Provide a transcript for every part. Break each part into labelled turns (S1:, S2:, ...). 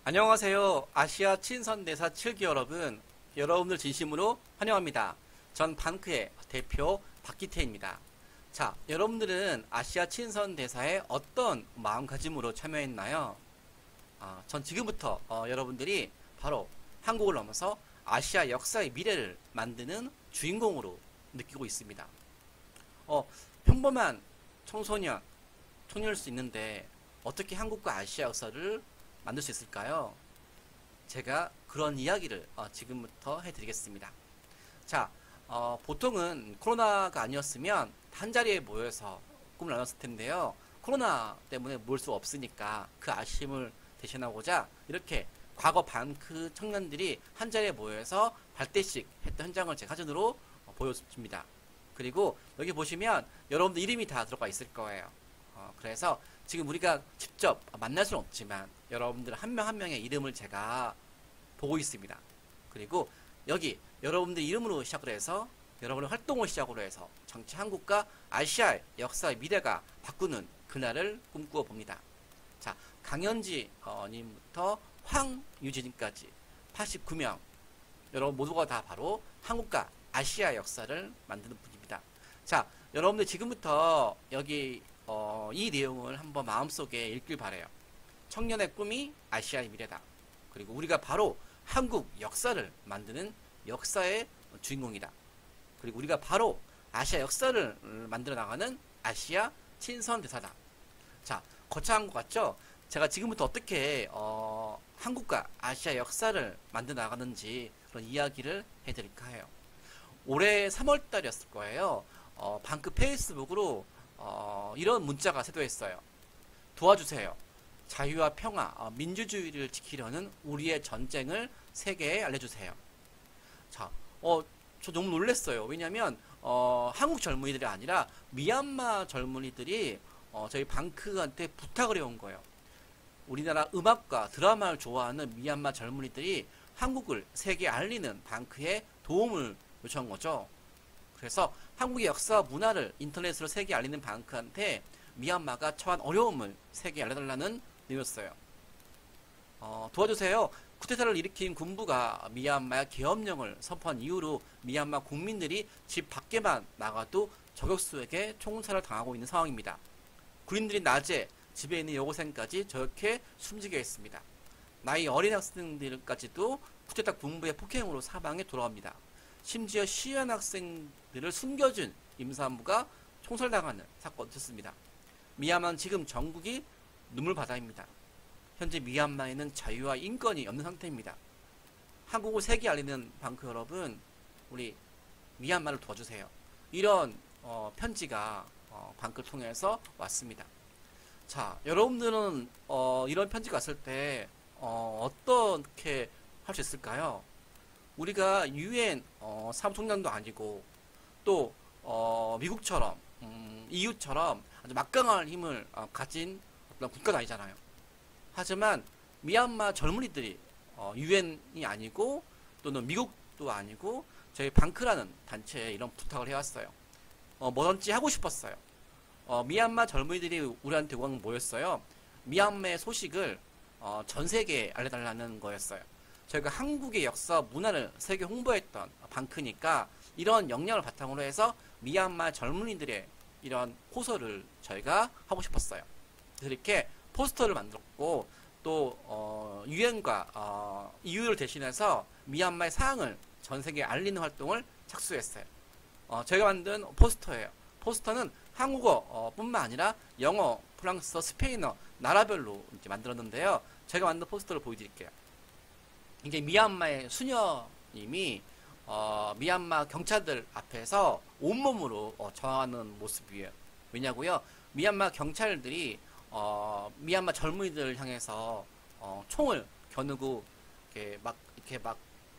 S1: 안녕하세요. 아시아 친선대사 7기 여러분, 여러분들 진심으로 환영합니다. 전 반크의 대표 박기태입니다. 자, 여러분들은 아시아 친선대사에 어떤 마음가짐으로 참여했나요? 전 지금부터 여러분들이 바로 한국을 넘어서 아시아 역사의 미래를 만드는 주인공으로 느끼고 있습니다. 평범한 청소년, 청년일 수 있는데 어떻게 한국과 아시아 역사를 만들 수 있을까요? 제가 그런 이야기를 지금부터 해드리겠습니다. 자, 보통은 코로나가 아니었으면 한자리에 모여서 꿈을 나눴을 텐데요. 코로나 때문에 모일 수 없으니까 그 아쉬움을 대신하고자 이렇게 과거 반크 청년들이 한자리에 모여서 발대식 했던 현장을 제 사진으로 보여줍니다. 그리고 여기 보시면 여러분들 이름이 다 들어가 있을 거예요. 그래서 지금 우리가 직접 만날 수는 없지만 여러분들 한 명 한 명의 이름을 제가 보고 있습니다. 그리고 여기 여러분들 이름으로 시작을 해서 여러분의 활동을 시작으로 해서 정치 한국과 아시아의 역사의 미래가 바꾸는 그날을 꿈꾸어 봅니다. 자, 강현지 님부터 황유진님까지 89명 여러분 모두가 다 바로 한국과 아시아 역사를 만드는 분입니다. 자, 여러분들 지금부터 여기 이 내용을 한번 마음속에 읽길 바래요. 청년의 꿈이 아시아의 미래다. 그리고 우리가 바로 한국 역사를 만드는 역사의 주인공이다. 그리고 우리가 바로 아시아 역사를 만들어 나가는 아시아 친선 대사다. 자, 거창한 것 같죠? 제가 지금부터 어떻게 한국과 아시아 역사를 만들어 나가는지 그런 이야기를 해드릴까 해요. 올해 3월달이었을 거예요. 방크 페이스북으로 이런 문자가 쇄도했어요. 도와주세요. 자유와 평화, 민주주의를 지키려는 우리의 전쟁을 세계에 알려주세요. 자, 저 너무 놀랐어요. 왜냐면 한국 젊은이들이 아니라 미얀마 젊은이들이 저희 방크한테 부탁을 해온 거예요. 우리나라 음악과 드라마를 좋아하는 미얀마 젊은이들이 한국을 세계에 알리는 방크에 도움을 요청한 거죠. 그래서 한국의 역사와 문화를 인터넷으로 세계에 알리는 방크한테 미얀마가 처한 어려움을 세계에 알려달라는 내용이었어요. 도와주세요. 쿠데타를 일으킨 군부가 미얀마의 계엄령을 선포한 이후로 미얀마 국민들이 집 밖에만 나가도 저격수에게 총살을 당하고 있는 상황입니다. 군인들이 낮에 집에 있는 여고생까지 저렇게 숨지게 했습니다. 나이 어린 학생들까지도 쿠데타 군부의 폭행으로 사방에 돌아옵니다. 심지어 시위한 학생들을 숨겨준 임산부가 총살당하는 사건이 있었습니다. 미얀마는 지금 전국이 눈물바다입니다. 현재 미얀마에는 자유와 인권이 없는 상태입니다. 한국을 세계에 알리는 방크 여러분, 우리 미얀마를 도와주세요. 이런 편지가 방크를 통해서 왔습니다. 자, 여러분들은 이런 편지가 왔을 때 어떻게 할 수 있을까요? 우리가 유엔 사무총장도 아니고 또 미국처럼 EU처럼 아주 막강한 힘을 가진 어떤 국가도 아니잖아요. 하지만 미얀마 젊은이들이 유엔이 아니고 또는 미국도 아니고 저희 방크라는 단체에 이런 부탁을 해왔어요. 뭐든지 하고 싶었어요. 미얀마 젊은이들이 우리한테 모였어요. 미얀마의 소식을 전 세계에 알려달라는 거였어요. 저희가 한국의 역사, 문화를 세계 홍보했던 방크니까 이런 역량을 바탕으로 해서 미얀마 젊은이들의 이런 호소를 저희가 하고 싶었어요. 그래서 이렇게 포스터를 만들었고 또 유엔과 EU를 대신해서 미얀마의 사항을 전 세계에 알리는 활동을 착수했어요. 저희가 만든 포스터예요. 포스터는 한국어 뿐만 아니라 영어, 프랑스어, 스페인어 나라별로 이제 만들었는데요. 제가 만든 포스터를 보여드릴게요. 이게 미얀마의 수녀님이 미얀마 경찰들 앞에서 온몸으로 저항하는 모습이에요. 왜냐고요? 미얀마 경찰들이 미얀마 젊은이들을 향해서 총을 겨누고 이렇게 막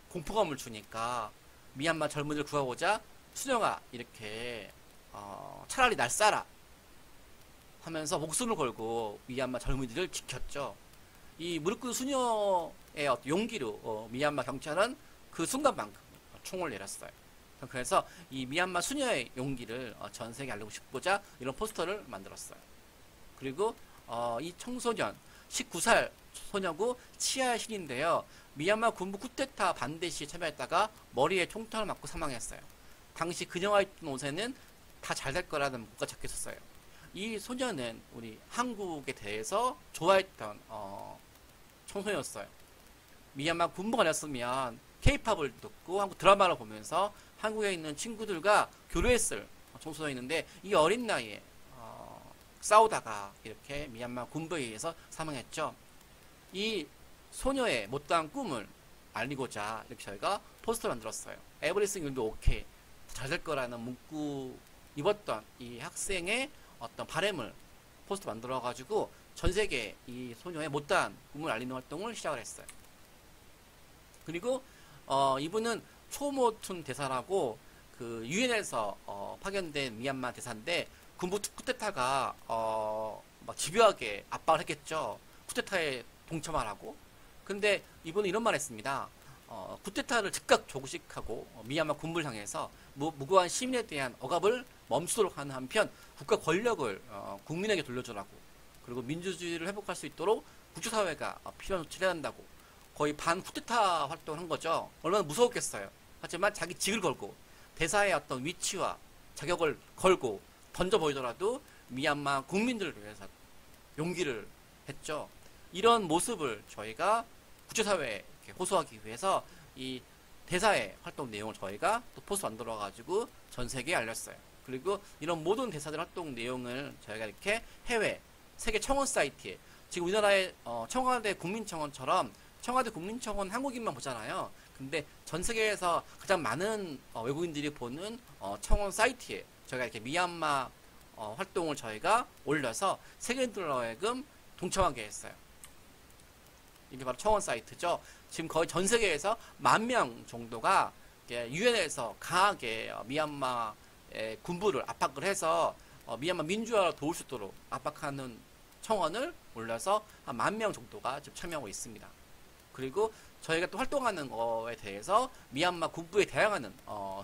S1: 공포감을 주니까 미얀마 젊은이들 구하고자 수녀가 이렇게 차라리 날 쏴라 하면서 목숨을 걸고 미얀마 젊은이들을 지켰죠. 이 무릎 꿇은 수녀의 용기로 미얀마 경찰은 그 순간만큼 총을 내렸어요. 그래서 이 미얀마 수녀의 용기를 전 세계에 알리고 싶고자 이런 포스터를 만들었어요. 그리고 이 청소년 19살 소녀고 치아 신인데요. 미얀마 군부 쿠데타 반대 시에 참여했다가 머리에 총탄을 맞고 사망했어요. 당시 그녀가 입던 옷에는 다 잘 될 거라는 문구가 적혀 있었어요. 이 소녀는 우리 한국에 대해서 좋아했던 청소년이었어요. 미얀마 군부가 아니었으면 케이팝을 듣고 한국 드라마를 보면서 한국에 있는 친구들과 교류했을 청소년인데 이 어린 나이에 싸우다가 이렇게 미얀마 군부에 의해서 사망했죠. 이 소녀의 못다한 꿈을 알리고자 이렇게 저희가 포스터를 만들었어요. Everything will be okay. 잘 될 거라는 문구 입었던 이 학생의 어떤 바램을 포스터 만들어가지고 전 세계 이 소녀의 못다한 꿈을 알리는 활동을 시작을 했어요. 그리고 이분은 초모툰 대사라고 그 유엔에서 파견된 미얀마 대사인데 군부 쿠데타가 막 집요하게 압박을 했겠죠. 쿠데타에 동참하라고. 근데 이분은 이런 말 했습니다. 쿠데타를 즉각 조직하고 미얀마 군부를 향해서 무고한 시민에 대한 억압을 멈추도록 하는 한편 국가 권력을 국민에게 돌려주라고, 그리고 민주주의를 회복할 수 있도록 국제사회가 필요한 조치를 해야 한다고 거의 반쿠데타 활동을 한 거죠. 얼마나 무서웠겠어요. 하지만 자기 직을 걸고 대사의 어떤 위치와 자격을 걸고 던져 보이더라도 미얀마 국민들을 위해서 용기를 했죠. 이런 모습을 저희가 국제사회에 호소하기 위해서 이 대사의 활동 내용을 저희가 또 포스터 만들어 가지고 전 세계에 알렸어요. 그리고 이런 모든 대사들 활동 내용을 저희가 이렇게 해외 세계 청원 사이트에, 지금 우리나라의 청와대 국민청원처럼 청와대 국민청원 한국인만 보잖아요. 근데 전 세계에서 가장 많은 외국인들이 보는 청원 사이트에 저희가 이렇게 미얀마 활동을 저희가 올려서 세계인들로 하여금 동참하게 했어요. 이게 바로 청원 사이트죠. 지금 거의 전 세계에서 10,000명 정도가 유엔에서 강하게 미얀마의 군부를 압박을 해서 미얀마 민주화를 도울 수 있도록 압박하는 청원을 올려서 한 10,000명 정도가 지금 참여하고 있습니다. 그리고 저희가 또 활동하는 거에 대해서 미얀마 군부에 대항하는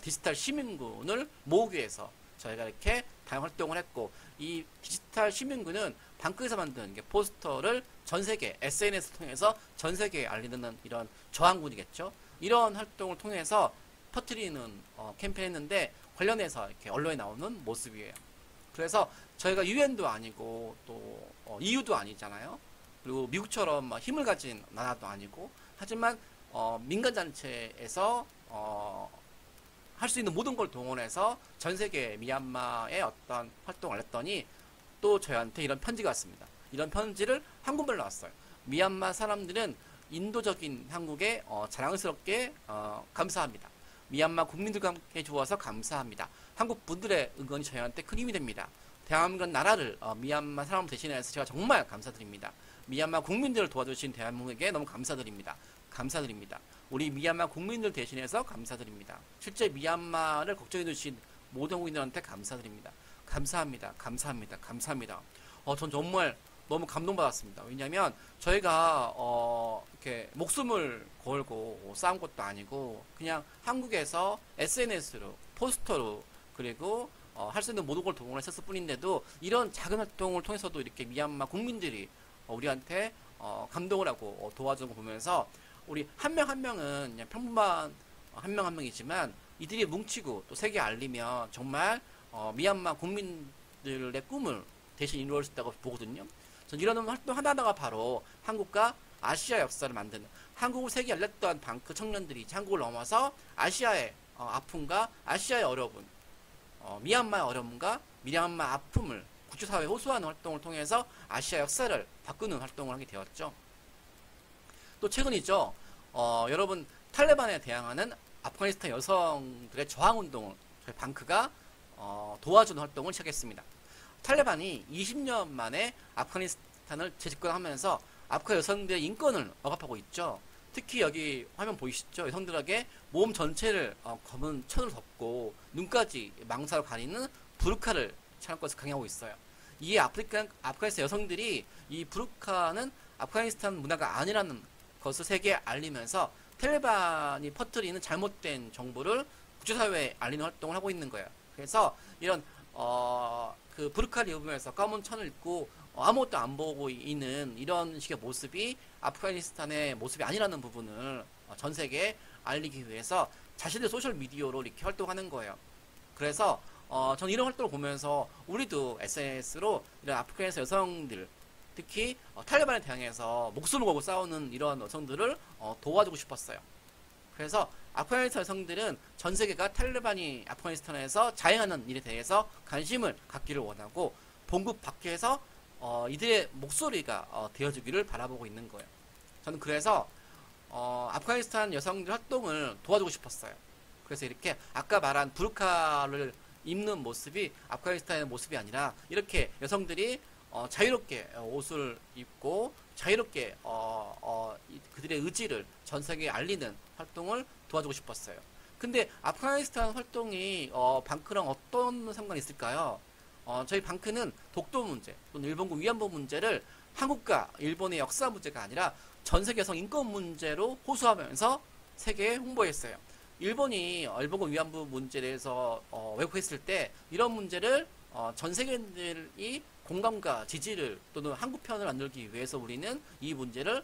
S1: 디지털 시민군을 모으기 위해서 저희가 이렇게 다양한 활동을 했고, 이 디지털 시민군은 방콕에서 만든 포스터를 전 세계 SNS 통해서 전 세계에 알리는 이런 저항군이겠죠. 이런 활동을 통해서 퍼뜨리는 캠페인 했는데 관련해서 이렇게 언론에 나오는 모습이에요. 그래서 저희가 유엔도 아니고 또 EU도 아니잖아요. 그리고 미국처럼 힘을 가진 나라도 아니고, 하지만 민간단체에서 할 수 있는 모든 걸 동원해서 전 세계 미얀마의 어떤 활동을 했더니 또 저희한테 이런 편지가 왔습니다. 이런 편지를 한국말로 왔어요. 미얀마 사람들은 인도적인 한국에 자랑스럽게 감사합니다. 미얀마 국민들과 함께 주어서 감사합니다. 한국 분들의 응원이 저희한테 큰 힘이 됩니다. 대한민국 나라를 미얀마 사람 대신해서 제가 정말 감사드립니다. 미얀마 국민들을 도와주신 대한민국에게 너무 감사드립니다. 감사드립니다. 우리 미얀마 국민들 대신해서 감사드립니다. 실제 미얀마를 걱정해 주신 모든 국민들한테 감사드립니다. 감사합니다. 감사합니다. 감사합니다. 전 정말 너무 감동받았습니다. 왜냐하면 저희가 이렇게 목숨을 걸고 싸운 것도 아니고 그냥 한국에서 SNS로 포스터로 그리고 할 수 있는 모든 걸 동원했을 뿐인데도 이런 작은 활동을 통해서도 이렇게 미얀마 국민들이 우리한테 감동을 하고 도와주는 거 보면서 우리 한 명 한 명은 그냥 평범한 한 명 한 명이지만 이들이 뭉치고 또 세계에 알리면 정말 미얀마 국민들의 꿈을 대신 이루어질 수 있다고 보거든요. 전 이런 활동 하나하나가 바로 한국과 아시아 역사를 만드는, 한국을 세계에 알렸던 방크 청년들이 한국을 넘어서 아시아의 아픔과 아시아의 어려움, 미얀마의 어려움과 미얀마 아픔을 국제사회에 호소하는 활동을 통해서 아시아 역사를 바꾸는 활동을 하게 되었죠. 또 최근이죠. 여러분 탈레반에 대항하는 아프가니스탄 여성들의 저항운동을 저희 방크가 도와주는 활동을 시작했습니다. 탈레반이 20년 만에 아프가니스탄을 재집권하면서 아프간 여성들의 인권을 억압하고 있죠. 특히 여기 화면 보이시죠? 여성들에게 몸 전체를 검은 천으로 덮고 눈까지 망사로 가리는 부르카를 차는 것을 강요하고 있어요. 이에 아프가니스탄 여성들이 이 부르카는 아프가니스탄 문화가 아니라는 것을 세계에 알리면서 탈레반이 퍼뜨리는 잘못된 정보를 국제사회에 알리는 활동을 하고 있는 거예요. 그래서 이런 그 부르카를 입으면서 검은 천을 입고 아무것도 안 보고 있는 이런 식의 모습이 아프가니스탄의 모습이 아니라는 부분을 전 세계에 알리기 위해서 자신의 소셜 미디어로 이렇게 활동하는 거예요. 그래서 저는 이런 활동을 보면서 우리도 SNS로 이런 아프가니스탄 여성들, 특히 탈레반에 대항해서 목숨을 걸고 싸우는 이런 여성들을 도와주고 싶었어요. 그래서 아프가니스탄 여성들은 전 세계가 탈레반이 아프가니스탄에서 자행하는 일에 대해서 관심을 갖기를 원하고 본국 밖에서 이들의 목소리가 되어주기를 바라보고 있는 거예요. 저는 그래서 아프가니스탄 여성들 활동을 도와주고 싶었어요. 그래서 이렇게 아까 말한 부르카를 입는 모습이 아프가니스탄의 모습이 아니라 이렇게 여성들이 자유롭게 옷을 입고 자유롭게 그들의 의지를 전 세계에 알리는 활동을 도와주고 싶었어요. 근데 아프가니스탄 활동이 방크랑 어떤 상관이 있을까요? 저희 방크는 독도 문제 또는 일본군 위안부 문제를 한국과 일본의 역사 문제가 아니라 전 세계 여성 인권 문제로 호소하면서 세계에 홍보했어요. 일본이 일본군 위안부 문제에 대해서 왜곡했을 때 이런 문제를 전 세계인들이 공감과 지지를 또는 한국 편을 만들기 위해서 우리는 이 문제를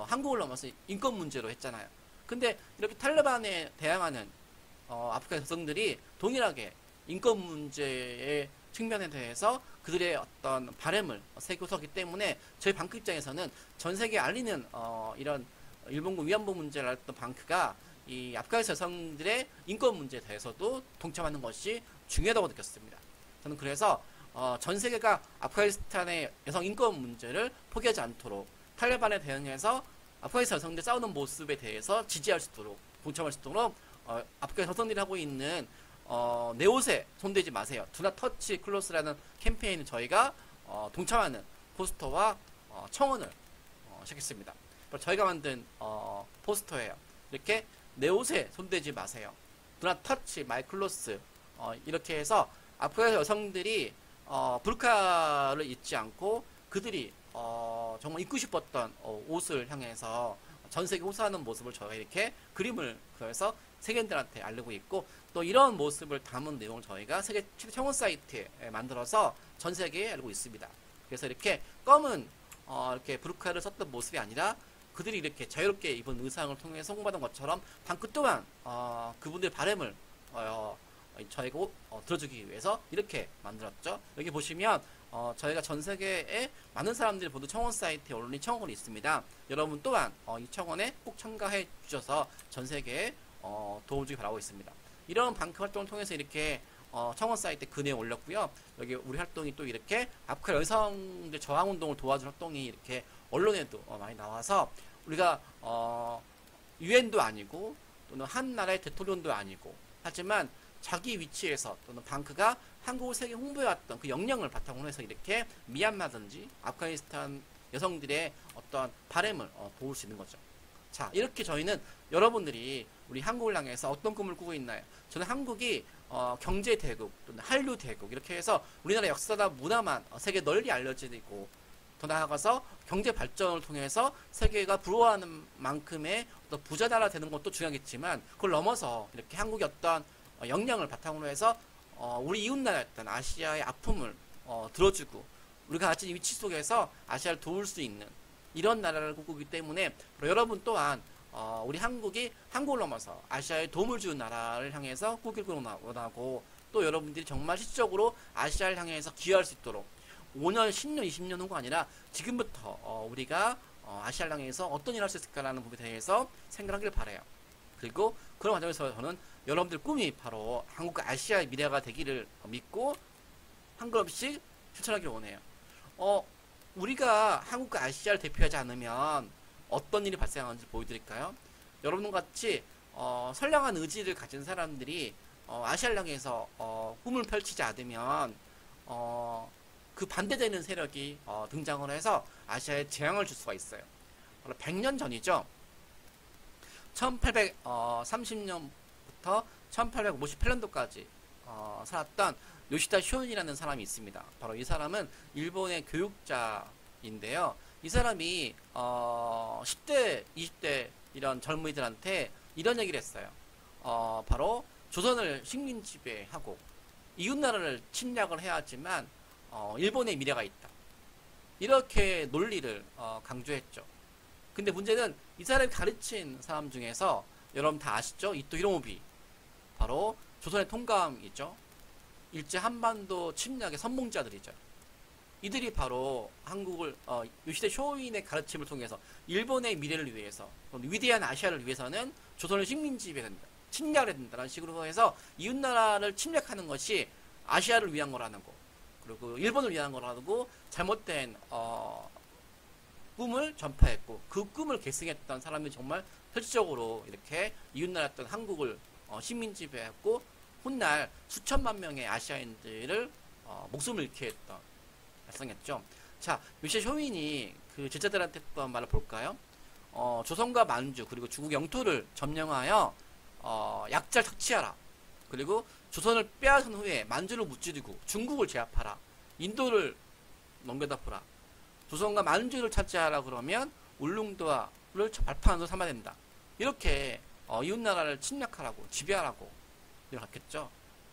S1: 한국을 넘어서 인권 문제로 했잖아요. 근데 이렇게 탈레반에 대항하는 아프간 여성들이 동일하게 인권 문제의 측면에 대해서 그들의 어떤 바램을 세우기 때문에 저희 방크 입장에서는 전 세계에 알리는 이런 일본군 위안부 문제를 알렸던 방크가 이 아프가니스탄 여성들의 인권 문제에 대해서도 동참하는 것이 중요하다고 느꼈습니다. 저는 그래서 전 세계가 아프가니스탄의 여성 인권 문제를 포기하지 않도록 탈레반에 대응해서 아프가니스탄 여성들 싸우는 모습에 대해서 지지할 수 있도록 동참할 수 있도록 아프가니스탄 여성들이 하고 있는 내 옷에 손대지 마세요. Do not touch clothes라는 캠페인을 저희가 동참하는 포스터와 청원을 시켰습니다. 저희가 만든 포스터예요. 이렇게 내 옷에 손대지 마세요. Do not touch my clothes. 이렇게 해서 아프가니스탄 여성들이 불카를 입지 않고 그들이 정말 입고 싶었던 옷을 향해서 전 세계 호소하는 모습을 저희가 이렇게 그림을 그려서 세계인들한테 알리고 있고 또 이런 모습을 담은 내용을 저희가 세계 청원 사이트에 만들어서 전 세계에 알고 있습니다. 그래서 이렇게 검은 이렇게 부르카를 썼던 모습이 아니라 그들이 이렇게 자유롭게 입은 의상을 통해서 홍보하던 것처럼 방크 또한 그분들의 바램을 저희가 들어주기 위해서 이렇게 만들었죠. 여기 보시면 저희가 전 세계에 많은 사람들이 모두 청원 사이트에 올린 청원이 있습니다. 여러분 또한 이 청원에 꼭 참가해 주셔서 전 세계에 도움 주기 바라고 있습니다. 이런 방크 활동을 통해서 이렇게 청원 사이트에 그 내용 올렸고요. 여기 우리 활동이 또 이렇게 아프간 여성들 저항운동을 도와준 활동이 이렇게 언론에도 많이 나와서 우리가 유엔도 아니고 또는 한 나라의 대통령도 아니고 하지만 자기 위치에서 또는 방크가 한국을 세계 홍보해왔던 그 역량을 바탕으로 해서 이렇게 미얀마든지 아프가니스탄 여성들의 어떤 바램을 도울 수 있는 거죠. 자, 이렇게 저희는 여러분들이 우리 한국을 향해서 어떤 꿈을 꾸고 있나요? 저는 한국이 경제 대국 또는 한류 대국 이렇게 해서 우리나라 역사나 문화만 세계 널리 알려지고 더 나아가서 경제 발전을 통해서 세계가 부러워하는 만큼의 어떤 부자 나라 되는 것도 중요하겠지만 그걸 넘어서 이렇게 한국의 어떤 역량을 바탕으로 해서 우리 이웃나라였던 아시아의 아픔을 들어주고 우리가 가진 위치 속에서 아시아를 도울 수 있는 이런 나라를 꿈꾸기 때문에 여러분 또한 우리 한국이 한국을 넘어서 아시아에 도움을 주는 나라를 향해서 꾸기를 원하고 또 여러분들이 정말 실질적으로 아시아를 향해서 기여할 수 있도록 5년, 10년, 20년 후가 아니라 지금부터 우리가 아시아를 향해서 어떤 일을 할 수 있을까라는 부분에 대해서 생각하길 바라요. 그리고 그런 과정에서 저는 여러분들 꿈이 바로 한국과 아시아의 미래가 되기를 믿고 한 걸음씩 실천하길 원해요. 우리가 한국과 아시아를 대표하지 않으면 어떤 일이 발생하는지 보여드릴까요? 여러분과 같이 선량한 의지를 가진 사람들이 아시아를 향해서 꿈을 펼치지 않으면 그 반대되는 세력이 등장을 해서 아시아에 재앙을 줄 수가 있어요. 바로 100년 전이죠. 1830년부터 1858년도까지 살았던 요시다 쇼인이라는 사람이 있습니다. 바로 이 사람은 일본의 교육자인데요. 이 사람이 10대, 20대 이런 젊은이들한테 이런 얘기를 했어요. 바로 조선을 식민 지배하고 이웃나라를 침략을 해야 하지만 일본의 미래가 있다. 이렇게 논리를 강조했죠. 근데 문제는 이 사람이 가르친 사람 중에서 여러분 다 아시죠? 이토 히로부미, 바로 조선의 통감이죠. 일제 한반도 침략의 선봉자들이죠. 이들이 바로 한국을 요시대 쇼인의 가르침을 통해서 일본의 미래를 위해서, 위대한 아시아를 위해서는 조선을 식민지배해야 된다, 침략해야 된다는 식으로 해서 이웃나라를 침략하는 것이 아시아를 위한 거라는 거, 그리고 일본을 위한 거라는 거, 잘못된 꿈을 전파했고, 그 꿈을 계승했던 사람이 정말 실질적으로 이렇게 이웃나라였던 한국을 식민지배했고, 훗날 수천만 명의 아시아인들을 목숨을 잃게 했던, 발생했죠. 자, 요시대 쇼인이 그 제자들한테 했던 말을 볼까요? 조선과 만주 그리고 중국 영토를 점령하여 약자를 착취하라. 그리고 조선을 빼앗은 후에 만주를 무찌르고 중국을 제압하라. 인도를 넘겨다 보라. 조선과 만주를 차지하라 그러면 울릉도를 발판으로 삼아야 된다. 이렇게 이웃나라를 침략하라고, 지배하라고 이렇겠죠.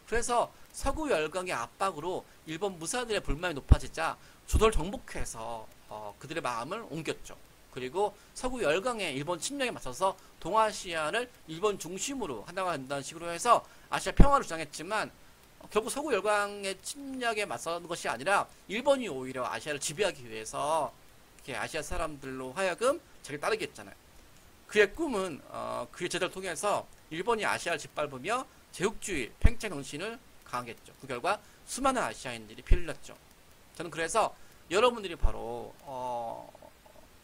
S1: 그래서 서구 열강의 압박으로 일본 무사들의 불만이 높아지자 조선을 정복해서 그들의 마음을 옮겼죠. 그리고 서구 열강의 일본 침략에 맞서서 동아시아를 일본 중심으로 하나가 된다는 식으로 해서 아시아 평화를 주장했지만, 결국 서구 열강의 침략에 맞서는 것이 아니라 일본이 오히려 아시아를 지배하기 위해서 이렇게 아시아 사람들로 하여금 자기를 따르게 했잖아요. 그의 꿈은 그의 제자를 통해서 일본이 아시아를 짓밟으며 제국주의, 팽창 정신을 강하겠죠. 그 결과 수많은 아시아인들이 피를 흘렸죠. 저는 그래서 여러분들이 바로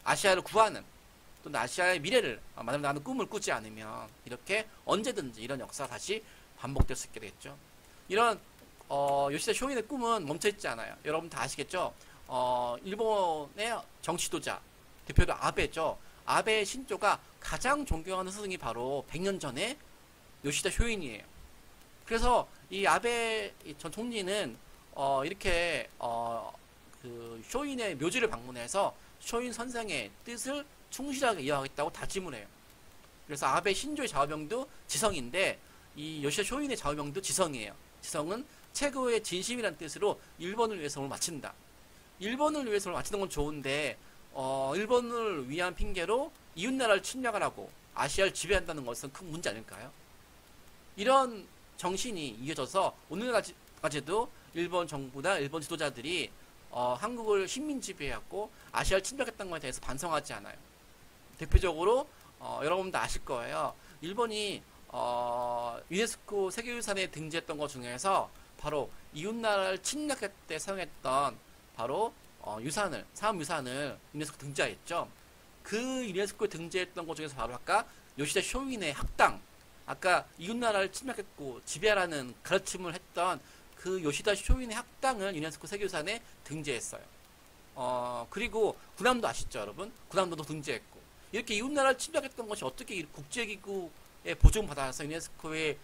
S1: 아시아를 구하는, 또는 아시아의 미래를 만들어나가는 꿈을 꾸지 않으면 이렇게 언제든지 이런 역사가 다시 반복될 수 있게 되겠죠. 이런 요시대 쇼인의 꿈은 멈춰있지 않아요. 여러분 다 아시겠죠? 일본의 정치도자 대표로 아베죠. 아베 신조가 가장 존경하는 스승이 바로 100년 전에 요시대 쇼인이에요. 그래서 이 아베 전 총리는 이렇게 그 쇼인의 묘지를 방문해서 쇼인 선생의 뜻을 충실하게 이어가겠다고 다짐을 해요. 그래서 아베 신조의 좌우명도 지성인데, 이 요시대 쇼인의 좌우명도 지성이에요. 지성은 최고의 진심이란 뜻으로 일본을 위해서 오늘 마친다. 일본을 위해서 마치는 건 좋은데 일본을 위한 핑계로 이웃나라를 침략을 하고 아시아를 지배한다는 것은 큰 문제 아닐까요? 이런 정신이 이어져서 오늘까지도 일본 정부나 일본 지도자들이 한국을 식민지배해왔고 아시아를 침략했던 것에 대해서 반성하지 않아요. 대표적으로 여러분도 아실 거예요. 일본이 유네스코 세계유산에 등재했던 것 중에서 바로 이웃나라를 침략할 때 사용했던 바로 유산을, 사암유산을 유네스코 등재했죠. 그 유네스코에 등재했던 것 중에서 바로 아까 요시대 쇼인의 학당, 아까 이웃나라를 침략했고 지배하라는 가르침을 했던 그 요시다 쇼인의 학당을 유네스코 세계유산에 등재했어요. 그리고 군함도 아시죠, 여러분? 군함도도 등재했고, 이렇게 이웃나라를 침략했던 것이 어떻게 국제기구의 보증받아서 유네스코에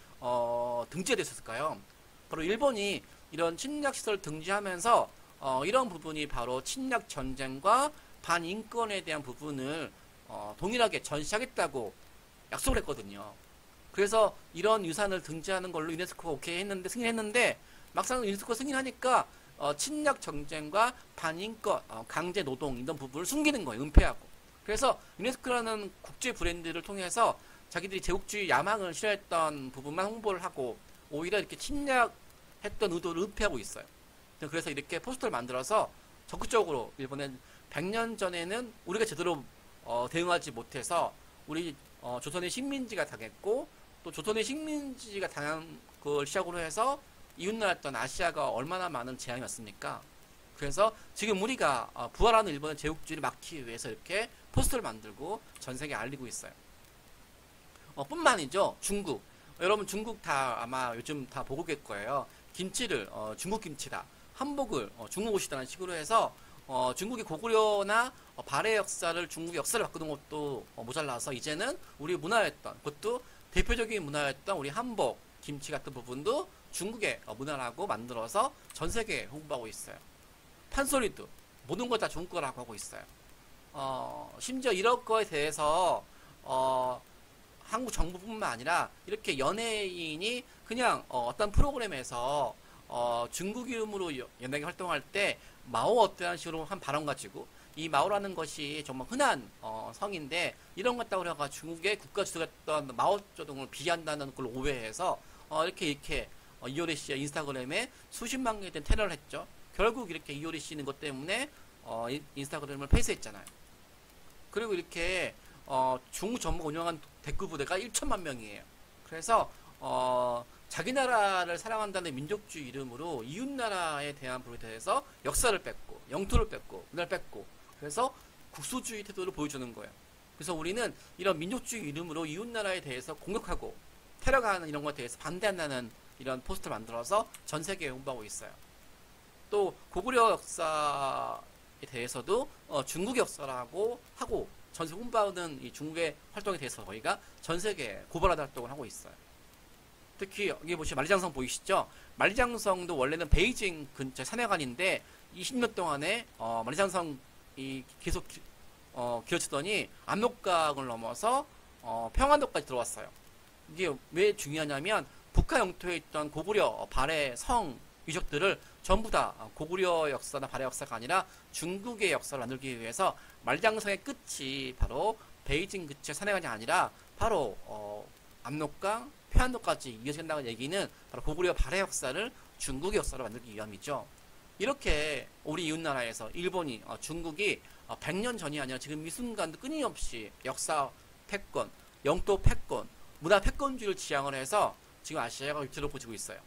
S1: 등재됐을까요? 바로 일본이 이런 침략시설을 등재하면서 이런 부분이 바로 침략 전쟁과 반인권에 대한 부분을 동일하게 전시하겠다고 약속을 했거든요. 그래서 이런 유산을 등재하는 걸로 유네스코가 오케이 했는데, 승인했는데, 막상 유네스코 승인하니까 침략 전쟁과 반인권, 강제 노동 이런 부분을 숨기는 거예요. 은폐하고. 그래서 유네스코라는 국제 브랜드를 통해서 자기들이 제국주의 야망을 싫어했던 부분만 홍보를 하고 오히려 이렇게 침략했던 의도를 은폐하고 있어요. 그래서 이렇게 포스터를 만들어서 적극적으로 일본은 100년 전에는 우리가 제대로 대응하지 못해서 우리 조선의 식민지가 당했고, 또 조선의 식민지가 당한 걸 시작으로 해서 이웃나라였던 아시아가 얼마나 많은 재앙이 왔습니까? 그래서 지금 우리가 부활하는 일본의 제국주의를 막기 위해서 이렇게 포스터를 만들고 전 세계에 알리고 있어요. 뿐만 아니죠. 중국. 여러분 중국 다 아마 요즘 다 보고 계실 거예요. 김치를 중국 김치다. 한복을 중국 옷이라는 식으로 해서 중국의 고구려나 발해 역사를, 중국의 역사를 바꾸는 것도 모자라서 이제는 우리 문화였던, 그것도 대표적인 문화였던 우리 한복, 김치 같은 부분도 중국의 문화라고 만들어서 전 세계에 홍보하고 있어요. 판소리도 모든 걸 다 중국 거라고 하고 있어요. 심지어 이런 거에 대해서 한국 정부뿐만 아니라 이렇게 연예인이 그냥 어떤 프로그램에서 중국 이름으로 연예계 활동할 때 마오 어떠한 식으로 한 발언 가지고 이 마오라는 것이 정말 흔한 성인데 이런 것 같다고 그래가 중국의 국가 주석했던 마오쩌둥을 비한다는 걸 오해해서 이렇게 이효리 씨의 인스타그램에 수십만 개에 대한 테러를 했죠. 결국 이렇게 이효리 씨 있는 것 때문에 인스타그램을 폐쇄했잖아요. 그리고 이렇게 중국 정부가 운영한 댓글 부대가 1천만 명이에요. 그래서 자기 나라를 사랑한다는 민족주의 이름으로 이웃 나라에 대한 부분에 대해서 역사를 뺏고 영토를 뺏고 문화를 뺏고 그래서 국소주의 태도를 보여주는 거예요. 그래서 우리는 이런 민족주의 이름으로 이웃 나라에 대해서 공격하고 테러가 하는 이런 것에 대해서 반대한다는 이런 포스터를 만들어서 전 세계에 홍보하고 있어요. 또 고구려 역사에 대해서도 중국의 역사라고 하고 전세 홍보하는 이 중국의 활동에 대해서 저희가 전 세계에 고발하는 활동을 하고 있어요. 특히 여기 보시면 만리장성 보이시죠? 만리장성도 원래는 베이징 근처 산해관인데 20년 동안에 만리장성이 계속 길어지더니 압록강을 넘어서 평안도까지 들어왔어요. 이게 왜 중요하냐면 북한 영토에 있던 고구려 발해 성 유적들을 전부 다 고구려 역사나 발해 역사가 아니라 중국의 역사를 만들기 위해서 만리장성의 끝이 바로 베이징 근처 산해관이 아니라 바로 압록강 평안도까지 이어진다는 얘기는 바로 고구려 발해 역사를 중국의 역사로 만들기 위함이죠. 이렇게 우리 이웃나라에서 일본이 중국이 100년 전이 아니라 지금 이 순간도 끊임없이 역사 패권, 영토 패권, 문화 패권주의를 지향을 해서 지금 아시아가 위태로 보지고 있어요.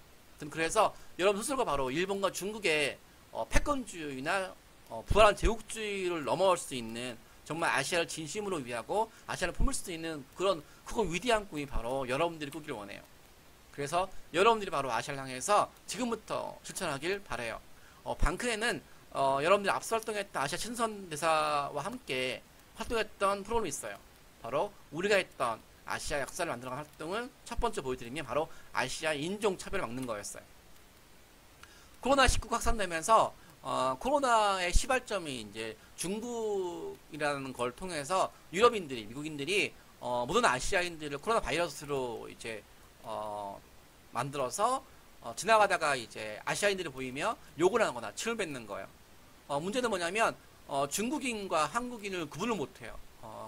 S1: 그래서 여러분 스스로가 바로 일본과 중국의 패권주의나 부활한 제국주의를 넘어올 수 있는 정말 아시아를 진심으로 위하고 아시아를 품을 수 있는 그런 위대한 꿈이 바로 여러분들이 꾸기를 원해요. 그래서 여러분들이 바로 아시아를 향해서 지금부터 실천하길 바라요. 방크에는 여러분들이 앞서 활동했던 아시아 친선대사와 함께 활동했던 프로그램이 있어요. 바로 우리가 했던 아시아 역사를 만들어가는 활동을 첫 번째 보여드리면 바로 아시아 인종차별을 막는 거였어요. 코로나19가 확산되면서 코로나의 시발점이 이제 중국이라는 걸 통해서 유럽인들이, 미국인들이 모든 아시아인들을 코로나 바이러스로 이제 만들어서 지나가다가 이제 아시아인들이 보이며 욕을 하거나 침을 뱉는 거예요. 문제는 뭐냐면 중국인과 한국인을 구분을 못해요.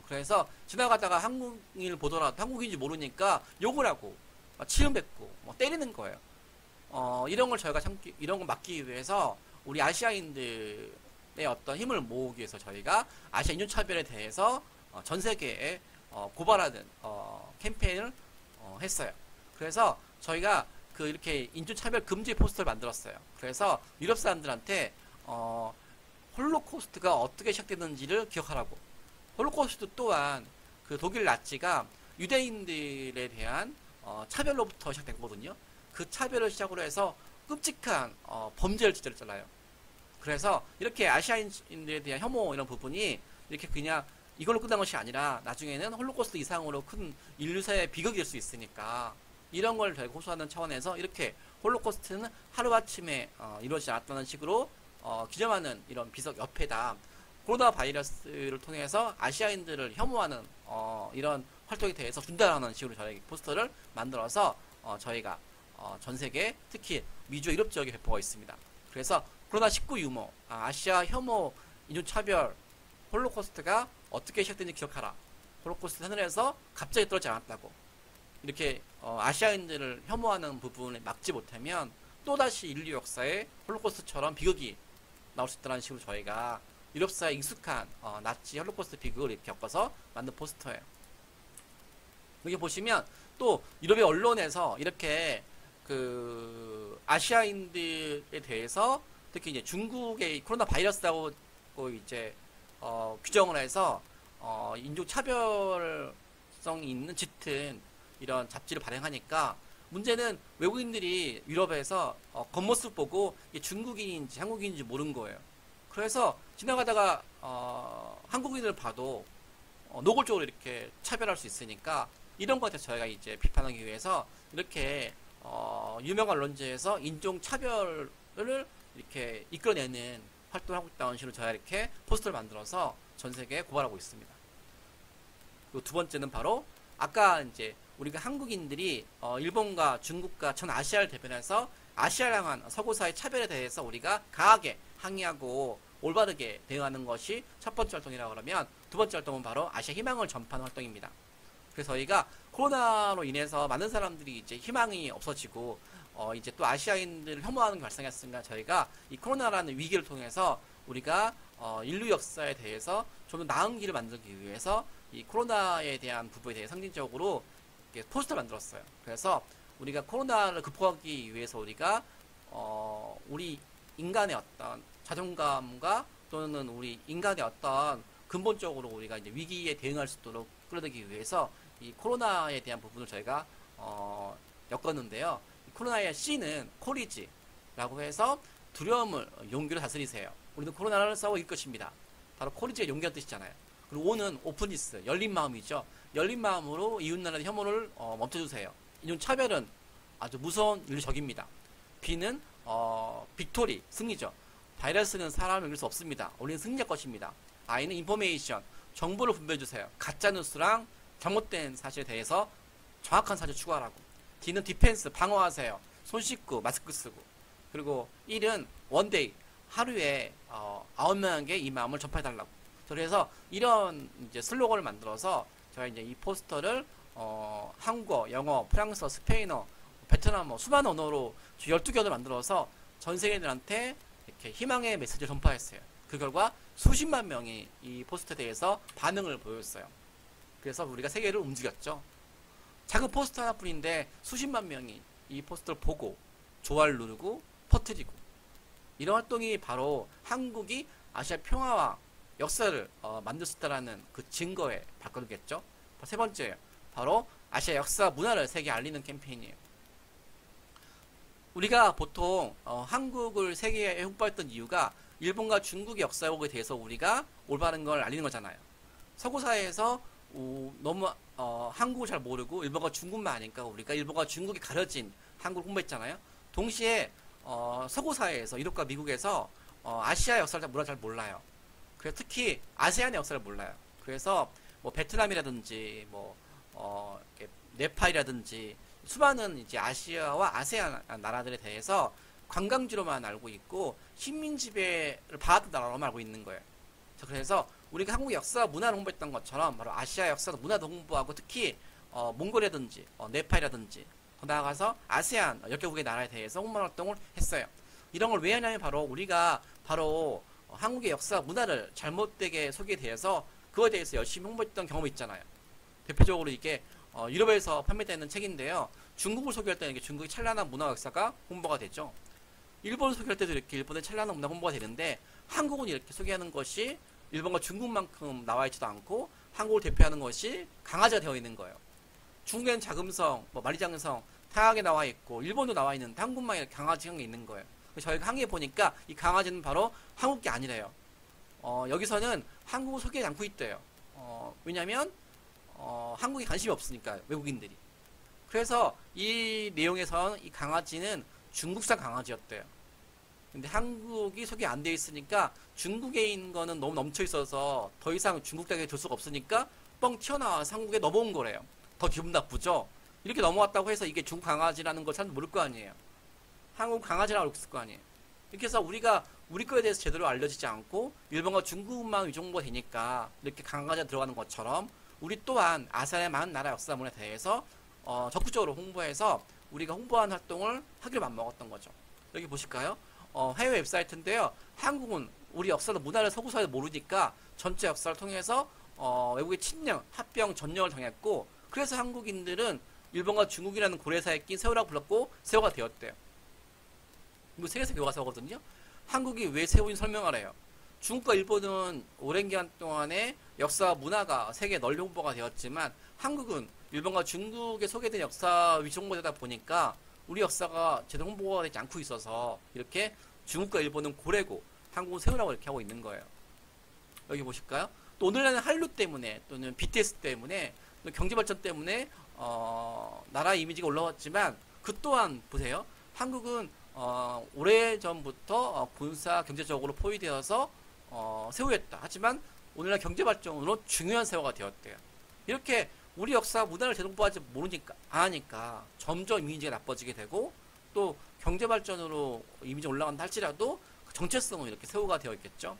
S1: 그래서 지나가다가 한국인을 보더라도 한국인인지 모르니까 욕을 하고 침을 뱉고 때리는 거예요. 이런 걸 저희가 이런 걸 막기 위해서 우리 아시아인들의 어떤 힘을 모으기 위해서 저희가 아시아 인종차별에 대해서 전 세계에 고발하는 캠페인을 했어요. 그래서 저희가 이렇게 인종차별 금지 포스터를 만들었어요. 그래서 유럽 사람들한테 홀로코스트가 어떻게 시작됐는지를 기억하라고. 홀로코스트 또한 독일 나치가 유대인들에 대한 차별로부터 시작된 거거든요. 그 차별을 시작으로 해서 끔찍한 범죄를 저질렀잖아요. 그래서 이렇게 아시아인들에 대한 혐오 이런 부분이 이렇게 그냥 이걸로 끝난 것이 아니라 나중에는 홀로코스트 이상으로 큰 인류사의 비극이 될 수 있으니까 이런 걸 저희가 호소하는 차원에서 이렇게 홀로코스트는 하루아침에 이루어지지 않았다는 식으로 기념하는 이런 비석 옆에다 코로나 바이러스를 통해서 아시아인들을 혐오하는 이런 활동에 대해서 준다라는 식으로 저희 포스터를 만들어서 저희가 전 세계 특히 미주 유럽 지역에 배포가 있습니다. 그래서 코로나19 유머, 아시아 혐오, 인종차별, 홀로코스트가 어떻게 시작된지 기억하라. 홀로코스트 하늘에서 갑자기 떨어지지 않았다고. 이렇게 아시아인들을 혐오하는 부분을 막지 못하면 또다시 인류 역사에 홀로코스트처럼 비극이 나올 수 있다는 식으로 저희가 유럽사에 익숙한 나치 홀로코스트 비극을 이렇게 겪어서 만든 포스터예요. 여기 보시면 또 유럽의 언론에서 이렇게 아시아인들에 대해서 특히 이제 중국의 코로나 바이러스라고 이제 규정을 해서 인종 차별성이 있는 짙은 이런 잡지를 발행하니까 문제는 외국인들이 유럽에서 겉모습 보고 이게 중국인인지 한국인인지 모르는 거예요. 그래서 지나가다가 한국인을 봐도 노골적으로 이렇게 차별할 수 있으니까 이런 것에 저희가 이제 비판하기 위해서 이렇게 유명한 언론지에서 인종 차별을 이렇게 이끌어내는 활동을 하고 있다는 식으로 저희가 이렇게 포스터를 만들어서 전 세계에 고발하고 있습니다. 그리고 두 번째는 바로 아까 이제 우리가 한국인들이 일본과 중국과 전 아시아를 대변해서 아시아를 향한 서구사의 차별에 대해서 우리가 강하게 항의하고 올바르게 대응하는 것이 첫 번째 활동이라고 그러면, 두 번째 활동은 바로 아시아 희망을 전파하는 활동입니다. 그래서 저희가 코로나로 인해서 많은 사람들이 이제 희망이 없어지고 이제 또 아시아인들을 혐오하는 게 발생했으니까, 저희가 이 코로나라는 위기를 통해서 우리가 인류 역사에 대해서 좀 더 나은 길을 만들기 위해서 이 코로나에 대한 부분에 대해 상징적으로 이렇게 포스터를 만들었어요. 그래서 우리가 코로나를 극복하기 위해서 우리가 우리 인간의 어떤 자존감과 또는 우리 인간의 어떤 근본적으로 우리가 이제 위기에 대응할 수 있도록 끌어들이기 위해서 이 코로나에 대한 부분을 저희가 엮었는데요. 코로나의 C는 코리지라고 해서 두려움을 용기로 다스리세요. 우리는 코로나를 싸워 이길 것입니다. 바로 코리지가 용기란 뜻이잖아요. 그리고 O는 오픈니스, 열린 마음이죠. 열린 마음으로 이웃나라의 혐오를 멈춰주세요. 인종차별은 아주 무서운 인류적입니다. B는 빅토리, 승리죠. 바이러스는 사람을 이길 수 없습니다. 우리는 승리할 것입니다. I는 인포메이션, 정보를 분배해주세요. 가짜뉴스랑 잘못된 사실에 대해서 정확한 사실 추구하라고. D는 디펜스, 방어하세요. 손 씻고 마스크 쓰고. 그리고 1은 원데이, 하루에 9명에게 이 마음을 전파해달라고. 그래서 이런 이제 슬로건을 만들어서 저희 이제 이 포스터를 한국어, 영어, 프랑스어, 스페인어, 베트남어, 수많은 언어로 12개 언어를 만들어서 전 세계인들한테 이렇게 희망의 메시지를 전파했어요. 그 결과 수십만 명이 이 포스터에 대해서 반응을 보였어요. 그래서 우리가 세계를 움직였죠. 작은 포스터 하나뿐인데 수십만 명이 이 포스터를 보고 좋아요를 누르고 퍼뜨리고, 이런 활동이 바로 한국이 아시아 평화와 역사를 만들 수 있다는 그 증거에 바꿔주겠죠. 세 번째예요. 바로 아시아 역사 문화를 세계에 알리는 캠페인이에요. 우리가 보통 한국을 세계에 홍보했던 이유가 일본과 중국의 역사 회복에 대해서 우리가 올바른 걸 알리는 거잖아요. 서구 사회에서 너무 한국을 잘 모르고 일본과 중국만 아니까 우리가 일본과 중국이 가려진 한국을 홍보했잖아요. 동시에 서구 사회에서 유럽과 미국에서 아시아 역사를 문화 잘 몰라요. 그래서 특히 아세안의 역사를 몰라요. 그래서 뭐 베트남이라든지 뭐 네팔이라든지 수많은 이제 아시아와 아세안 나라들에 대해서 관광지로만 알고 있고 식민 지배를 받았던 나라로만 알고 있는 거예요. 그래서 우리가 한국 역사 문화를 홍보했던 것처럼 바로 아시아 역사 문화도 홍보하고, 특히 몽골이라든지 네팔이라든지 더 나아가서 아세안 10개국의 나라에 대해서 홍보 활동을 했어요. 이런 걸 왜 하냐면 바로 우리가 바로 한국의 역사 문화를 잘못되게 소개돼서 그거에 대해서 열심히 홍보했던 경험이 있잖아요. 대표적으로 이게 유럽에서 판매되는 책인데요. 중국을 소개할 때는 이게 중국의 찬란한 문화 역사가 홍보가 되죠. 일본을 소개할 때도 이렇게 일본의 찬란한 문화 홍보가 되는데, 한국은 이렇게 소개하는 것이 일본과 중국만큼 나와 있지도 않고 한국을 대표하는 것이 강화제가 되어 있는 거예요. 중국에는 자금성, 만리장성 다양하게 나와 있고 일본도 나와 있는데 한국만 이렇게 강화제한 게 있는 거예요. 저희가 항의해 보니까 이 강화제는 바로 한국 게 아니래요. 여기서는 한국을 소개하지 않고 있대요. 왜냐면 한국에 관심이 없으니까, 외국인들이. 그래서 이 내용에선 이 강아지는 중국산 강아지였대요. 근데 한국이 소개 안 되어 있으니까 중국에 있는 거는 너무 넘쳐 있어서 더 이상 중국 땅에 둘 수가 없으니까 뻥 튀어나와서 한국에 넘어온 거래요. 더 기분 나쁘죠? 이렇게 넘어왔다고 해서 이게 중국 강아지라는 걸 잘 모를 거 아니에요. 한국 강아지라고 알고 있을 거 아니에요. 이렇게 해서 우리가 우리 거에 대해서 제대로 알려지지 않고 일본과 중국만 위정보가 되니까 이렇게 강아지가 들어가는 것처럼 우리 또한 아시아의 많은 나라 역사 문화에 대해서 적극적으로 홍보해서 우리가 홍보하는 활동을 하기로 맘먹었던 거죠. 여기 보실까요? 해외 웹사이트인데요. 한국은 우리 역사도 문화를 서구사회도 모르니까 전체 역사를 통해서 외국의 침략, 합병, 전령을 당했고, 그래서 한국인들은 일본과 중국이라는 고래사에 낀 세월이라고 불렀고 세월가 되었대요. 이거 세계에서 교과서거든요. 한국이 왜 세월인 설명하래요. 중국과 일본은 오랜 기간 동안에 역사 문화가 세계에 널리 홍보가 되었지만 한국은 일본과 중국에 소개된 역사 위치 홍보되다 보니까 우리 역사가 제대로 홍보가 되지 않고 있어서 이렇게 중국과 일본은 고래고 한국은 세월이라고 이렇게 하고 있는 거예요. 여기 보실까요? 또 오늘날은 한류 때문에 또는 BTS 때문에 또 경제 발전 때문에 나라 이미지가 올라왔지만 그 또한 보세요. 한국은 오래전부터 군사 경제적으로 포위되어서 세후였다. 하지만 오늘날 경제 발전으로 중요한 세월가 되었대요. 이렇게 우리 역사 문화를 제대로 공부하지 모르니까 안 하니까 점점 이미지가 나빠지게 되고, 또 경제 발전으로 이미지 올라간다 할지라도 정체성을 이렇게 세우가 되어 있겠죠.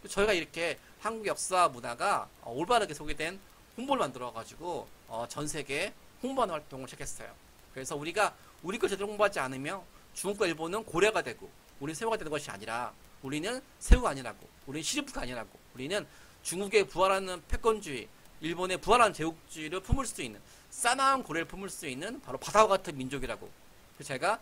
S1: 저희가 이렇게 한국 역사 문화가 올바르게 소개된 홍보를 만들어가지고 전 세계에 홍보하는 활동을 시작했어요. 그래서 우리가 우리 걸 제대로 홍보하지 않으면 중국과 일본은 고려가 되고 우리는 새우가 되는 것이 아니라 우리는 새우가 아니라고, 우리는 시리프가 아니라고, 우리는 중국의 부활하는 패권주의, 일본의 부활하는 제국주의를 품을 수 있는, 싸나운 고래를 품을 수 있는 바로 바다와 같은 민족이라고. 그래서 제가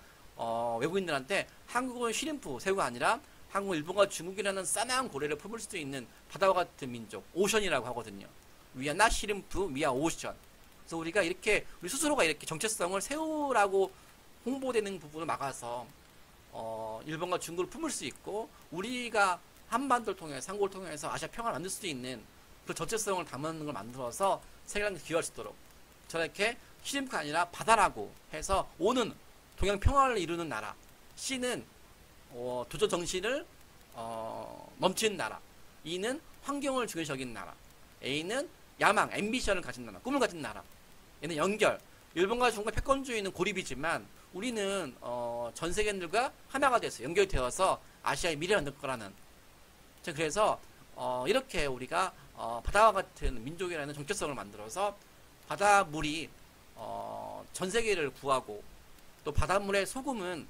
S1: 외국인들한테 한국은 시림프, 새우가 아니라 한국은 일본과 중국이라는 싸나운 고래를 품을 수 있는 바다와 같은 민족, 오션이라고 하거든요. We are not 시림프, we are ocean. 그래서 우리가 이렇게 우리 스스로가 이렇게 정체성을 새우라고 홍보되는 부분을 막아서 일본과 중국을 품을 수 있고 우리가 한반도를 통해서 한국을 통해서 아시아 평화를 만들 수 있는 그 정체성을 담는 걸 만들어서 세계랑 기여할 수 있도록 저렇게 시림프가 아니라 바다라고 해서 O는 동양 평화를 이루는 나라, C는 도전 정신을 멈추는 나라, E는 환경을 중요시 여기는 나라, A는 야망, 앰비션을 가진 나라, 꿈을 가진 나라. 얘는 연결. 일본과 중국의 패권주의는 고립이지만 우리는 전 세계인들과 하나가 돼서 연결되어서 아시아의 미래를 만들 거라는. 그래서 이렇게 우리가 바다와 같은 민족이라는 정체성을 만들어서 바닷물이 전 세계를 구하고 또 바닷물의 소금은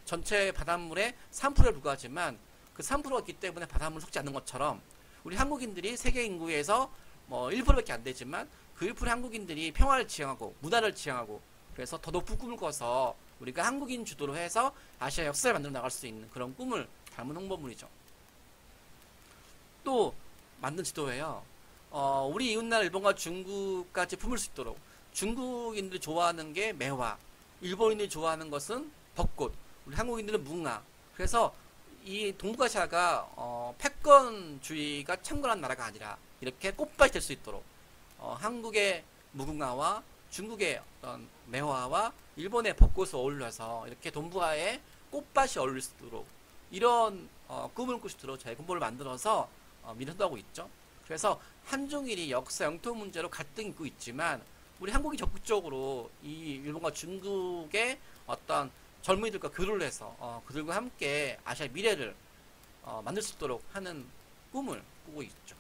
S1: 전체 바닷물의 3%에 불과하지만 그 3%가 있기 때문에 바닷물을 섞지 않는 것처럼 우리 한국인들이 세계 인구에서 1%밖에 안 되지만 그 1%의 한국인들이 평화를 지향하고 문화를 지향하고 그래서 더 높은 꿈을 꿔서 우리가 한국인 주도로 해서 아시아 역사를 만들어 나갈 수 있는 그런 꿈을 담은 홍보물이죠. 또 만든 지도예요. 우리 이웃나라 일본과 중국까지 품을 수 있도록 중국인들이 좋아하는 게 매화, 일본인들이 좋아하는 것은 벚꽃, 우리 한국인들은 무궁화. 그래서 이 동북아시아가 패권주의가 창궐한 나라가 아니라 이렇게 꽃밭이 될 수 있도록 한국의 무궁화와 중국의 어떤 매화와 일본의 벚꽃을 어울려서 이렇게 동북아의 꽃밭이 어울릴 수 있도록 이런 꿈을 꿀 수 있도록 저희 공보를 만들어서 밀어나가고 있죠. 그래서 한중일이 역사 영토 문제로 갈등이 있고 있지만 우리 한국이 적극적으로 이 일본과 중국의 어떤 젊은이들과 교류를 해서 그들과 함께 아시아 미래를 만들 수 있도록 하는 꿈을 꾸고 있죠.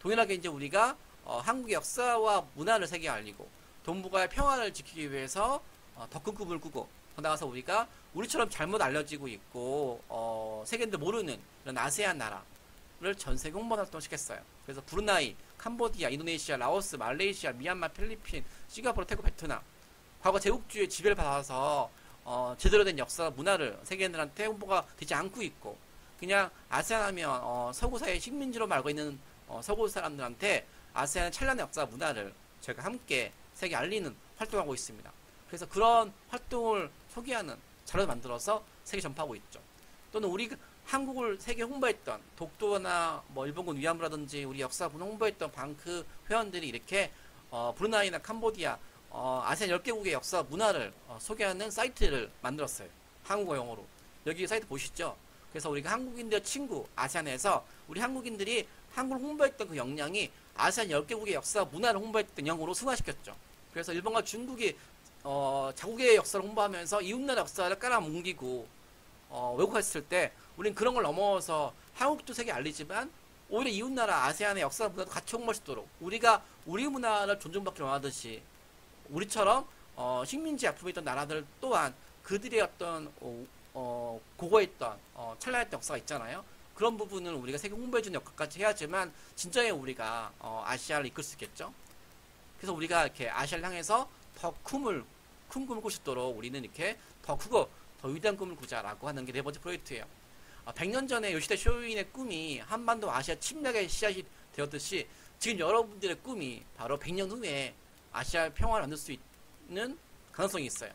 S1: 동일하게 이제 우리가 한국의 역사와 문화를 세계에 알리고 동북아의 평화를 지키기 위해서 더 큰 꿈을 꾸고 더 나아가서 우리가 우리처럼 잘못 알려지고 있고 세계인들 모르는 이런 아세안 나라를 전 세계 홍보 활동을 시켰어요. 그래서 브루나이, 캄보디아, 인도네시아, 라오스, 말레이시아, 미얀마, 필리핀, 싱가포르, 태국, 베트남 과거 제국주의의 지배를 받아서 제대로 된 역사 문화를 세계인들한테 홍보가 되지 않고 있고 그냥 아세안 하면 서구사회 식민지로 알고 있는 서구 사람들한테 아세안의 찬란한 역사 문화를 저희가 함께 세계에 알리는 활동을 하고 있습니다. 그래서 그런 활동을 소개하는 자료를 만들어서 세계 전파하고 있죠. 또는 우리 한국을 세계 홍보했던 독도나 일본군 위안부라든지 우리 역사 문화 홍보했던 방크 회원들이 이렇게 브루나이나 캄보디아 아세안 10개국의 역사 문화를 소개하는 사이트를 만들었어요. 한국어 영어로. 여기 사이트 보시죠. 그래서 우리가 한국인들 친구 아세안에서 우리 한국인들이 한국을 홍보했던 그 역량이 아세안 10개국의 역사 문화를 홍보했던 영어로 승화시켰죠. 그래서 일본과 중국이 자국의 역사를 홍보하면서 이웃나라 역사를 깔아뭉개고 왜곡했을 때 우린 그런 걸 넘어서 한국도 세계에 알리지만 오히려 이웃나라 아세안의 역사 문화도 같이 홍보할 수 있도록 우리가 우리 문화를 존중받기 원하듯이 우리처럼 식민지 아픔이 있던 나라들 또한 그들의 어떤 고고했던 찬란했던 역사가 있잖아요. 그런 부분을 우리가 세계 홍보해주는 역할까지 해야지만 진정의 우리가 아시아를 이끌 수 있겠죠. 그래서 우리가 이렇게 아시아를 향해서 더 큰 꿈을 꿀 수 있도록 우리는 이렇게 더 크고 더 위대한 꿈을 꾸자라고 하는 게 네 번째 프로젝트예요. 100년 전에 요시다 쇼인의 꿈이 한반도 아시아 침략의 씨앗이 되었듯이 지금 여러분들의 꿈이 바로 100년 후에 아시아 평화를 만들 수 있는 가능성이 있어요.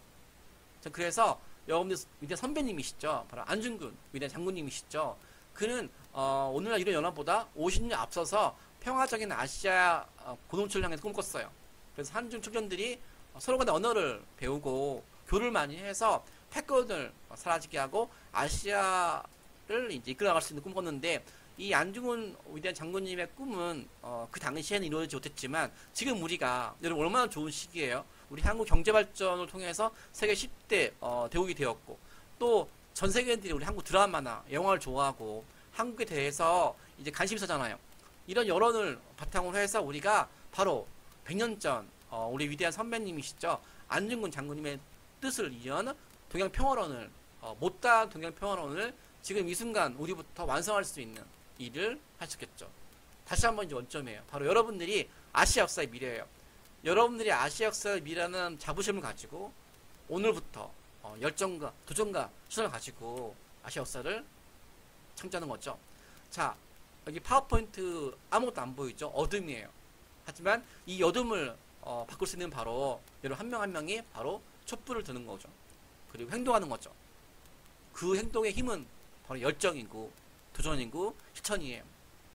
S1: 그래서 여러분들 위대한 선배님이시죠. 바로 안중근 위대한 장군님이시죠. 그는 오늘날 이런 연합보다 50년 앞서서 평화적인 아시아 고동체를 향해서 꿈꿨어요. 그래서 한중 청년들이 서로 간의 언어를 배우고 교류를 많이 해서 패권을 사라지게 하고 아시아를 이제 이끌어나갈 수 있는 꿈을 꿨는데 이 안중근 위대한 장군님의 꿈은 그 당시에는 이루어지지 못했지만 지금 우리가 여러분 얼마나 좋은 시기예요. 우리 한국 경제발전을 통해서 세계 10대 대국이 되었고 또 전 세계인들이 우리 한국 드라마나 영화를 좋아하고 한국에 대해서 이제 관심이 있었잖아요. 이런 여론을 바탕으로 해서 우리가 바로 100년 전 우리 위대한 선배님이시죠. 안중근 장군님의 뜻을 이은 동양평화론을 못다한 동양평화론을 지금 이 순간 우리부터 완성할 수 있는 일을 하셨겠죠. 다시 한번 이제 원점이에요. 바로 여러분들이 아시아 역사의 미래예요. 여러분들이 아시아 역사의 미래라는 자부심을 가지고 오늘부터 열정과 도전과 시선을 가지고 아시아 역사를 창조하는 거죠. 자, 여기 파워포인트 아무것도 안 보이죠? 어둠이에요. 하지만 이 어둠을 바꿀 수 있는 바로 여러분 한 명 한 명이 바로 촛불을 드는 거죠. 그리고 행동하는 거죠. 그 행동의 힘은 바로 열정이고 도전이고 실천이에요.